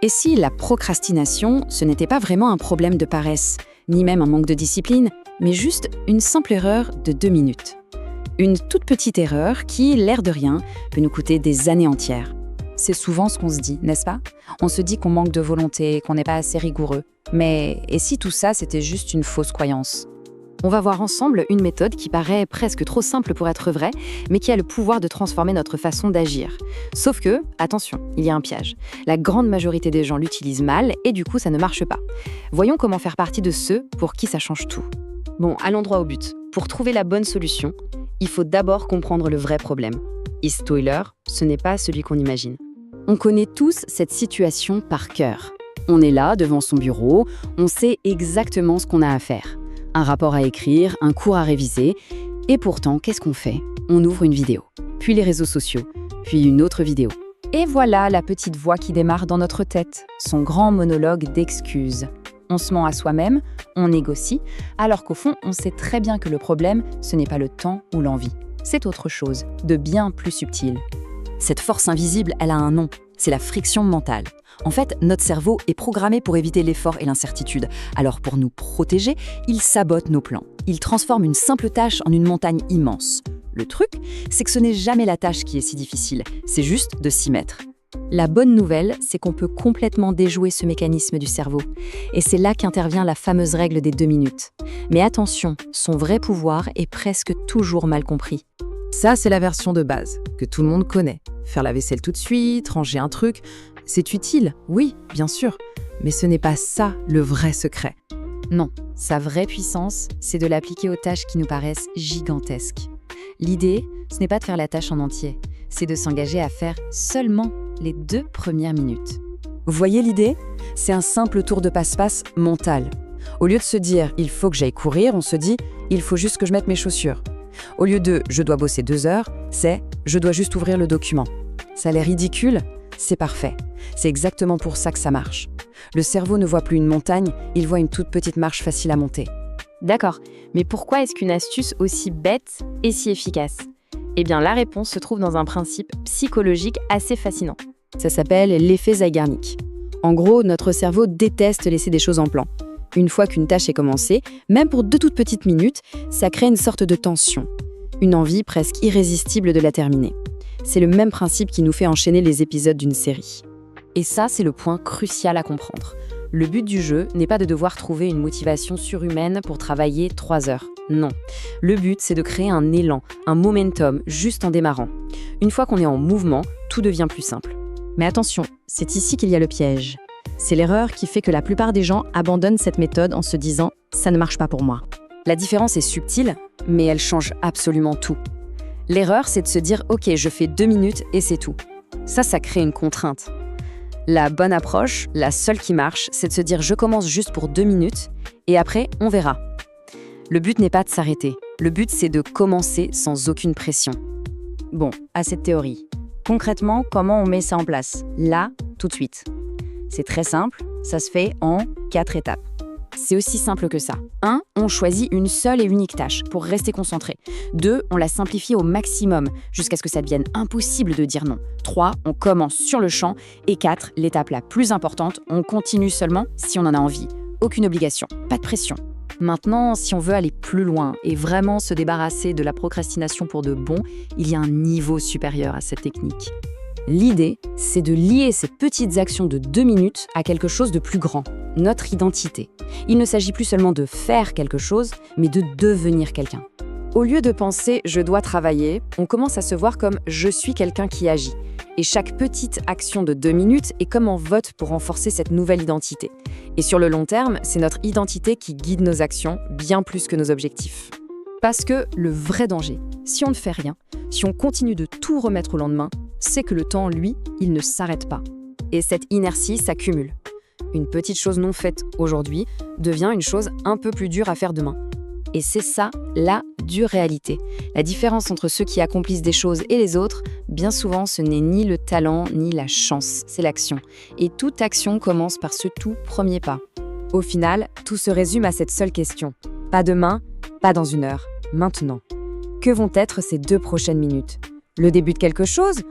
Et si la procrastination, ce n'était pas vraiment un problème de paresse, ni même un manque de discipline, mais juste une simple erreur de 2 minutes. Une toute petite erreur qui, l'air de rien, peut nous coûter des années entières. C'est souvent ce qu'on se dit, n'est-ce pas? On se dit qu'on manque de volonté, qu'on n'est pas assez rigoureux. Mais et si tout ça, c'était juste une fausse croyance? On va voir ensemble une méthode qui paraît presque trop simple pour être vraie, mais qui a le pouvoir de transformer notre façon d'agir. Sauf que, attention, il y a un piège. La grande majorité des gens l'utilisent mal et du coup, ça ne marche pas. Voyons comment faire partie de ceux pour qui ça change tout. Bon, allons droit au but. Pour trouver la bonne solution, il faut d'abord comprendre le vrai problème. Et spoiler, ce n'est pas celui qu'on imagine. On connaît tous cette situation par cœur. On est là, devant son bureau, on sait exactement ce qu'on a à faire. Un rapport à écrire, un cours à réviser. Et pourtant, qu'est-ce qu'on fait? On ouvre une vidéo, puis les réseaux sociaux, puis une autre vidéo. Et voilà la petite voix qui démarre dans notre tête, son grand monologue d'excuses. On se ment à soi-même, on négocie, alors qu'au fond, on sait très bien que le problème, ce n'est pas le temps ou l'envie. C'est autre chose, de bien plus subtil. Cette force invisible, elle a un nom, c'est la friction mentale. En fait, notre cerveau est programmé pour éviter l'effort et l'incertitude. Alors pour nous protéger, il sabote nos plans. Il transforme une simple tâche en une montagne immense. Le truc, c'est que ce n'est jamais la tâche qui est si difficile, c'est juste de s'y mettre. La bonne nouvelle, c'est qu'on peut complètement déjouer ce mécanisme du cerveau. Et c'est là qu'intervient la fameuse règle des 2 minutes. Mais attention, son vrai pouvoir est presque toujours mal compris. Ça, c'est la version de base, que tout le monde connaît. Faire la vaisselle tout de suite, ranger un truc, c'est utile, oui, bien sûr. Mais ce n'est pas ça le vrai secret. Non, sa vraie puissance, c'est de l'appliquer aux tâches qui nous paraissent gigantesques. L'idée, ce n'est pas de faire la tâche en entier, c'est de s'engager à faire seulement les 2 premières minutes. Vous voyez l'idée? C'est un simple tour de passe-passe mental. Au lieu de se dire « il faut que j'aille courir », on se dit « il faut juste que je mette mes chaussures ». Au lieu de « je dois bosser 2 heures », c'est « je dois juste ouvrir le document ». Ça a l'air ridicule? C'est parfait. C'est exactement pour ça que ça marche. Le cerveau ne voit plus une montagne, il voit une toute petite marche facile à monter. D'accord, mais pourquoi est-ce qu'une astuce aussi bête est si efficace? Eh bien, la réponse se trouve dans un principe psychologique assez fascinant. Ça s'appelle l'effet Zeigarnik. En gros, notre cerveau déteste laisser des choses en plan. Une fois qu'une tâche est commencée, même pour 2 toutes petites minutes, ça crée une sorte de tension. Une envie presque irrésistible de la terminer. C'est le même principe qui nous fait enchaîner les épisodes d'une série. Et ça, c'est le point crucial à comprendre. Le but du jeu n'est pas de devoir trouver une motivation surhumaine pour travailler 3 heures. Non. Le but, c'est de créer un élan, un momentum, juste en démarrant. Une fois qu'on est en mouvement, tout devient plus simple. Mais attention, c'est ici qu'il y a le piège. C'est l'erreur qui fait que la plupart des gens abandonnent cette méthode en se disant « ça ne marche pas pour moi ». La différence est subtile, mais elle change absolument tout. L'erreur, c'est de se dire « ok, je fais 2 minutes et c'est tout ». Ça crée une contrainte. La bonne approche, la seule qui marche, c'est de se dire « je commence juste pour 2 minutes et après, on verra ». Le but n'est pas de s'arrêter. Le but, c'est de commencer sans aucune pression. Bon, assez de théorie. Concrètement, comment on met ça en place? Là, tout de suite. C'est très simple, ça se fait en 4 étapes. C'est aussi simple que ça. 1. On choisit une seule et unique tâche pour rester concentré. 2. On la simplifie au maximum jusqu'à ce que ça devienne impossible de dire non. 3. On commence sur le champ. Et 4. L'étape la plus importante, on continue seulement si on en a envie. Aucune obligation, pas de pression. Maintenant, si on veut aller plus loin et vraiment se débarrasser de la procrastination pour de bon, il y a un niveau supérieur à cette technique. L'idée, c'est de lier ces petites actions de 2 minutes à quelque chose de plus grand, notre identité. Il ne s'agit plus seulement de faire quelque chose, mais de devenir quelqu'un. Au lieu de penser « je dois travailler », on commence à se voir comme « je suis quelqu'un qui agit ». Et chaque petite action de 2 minutes est comme un vote pour renforcer cette nouvelle identité. Et sur le long terme, c'est notre identité qui guide nos actions bien plus que nos objectifs. Parce que le vrai danger, si on ne fait rien, si on continue de tout remettre au lendemain, c'est que le temps, lui, il ne s'arrête pas. Et cette inertie s'accumule. Une petite chose non faite aujourd'hui devient une chose un peu plus dure à faire demain. Et c'est ça, la dure réalité. La différence entre ceux qui accomplissent des choses et les autres, bien souvent, ce n'est ni le talent ni la chance, c'est l'action. Et toute action commence par ce tout premier pas. Au final, tout se résume à cette seule question. Pas demain, pas dans 1 heure, maintenant. Que vont être ces 2 prochaines minutes? Le début de quelque chose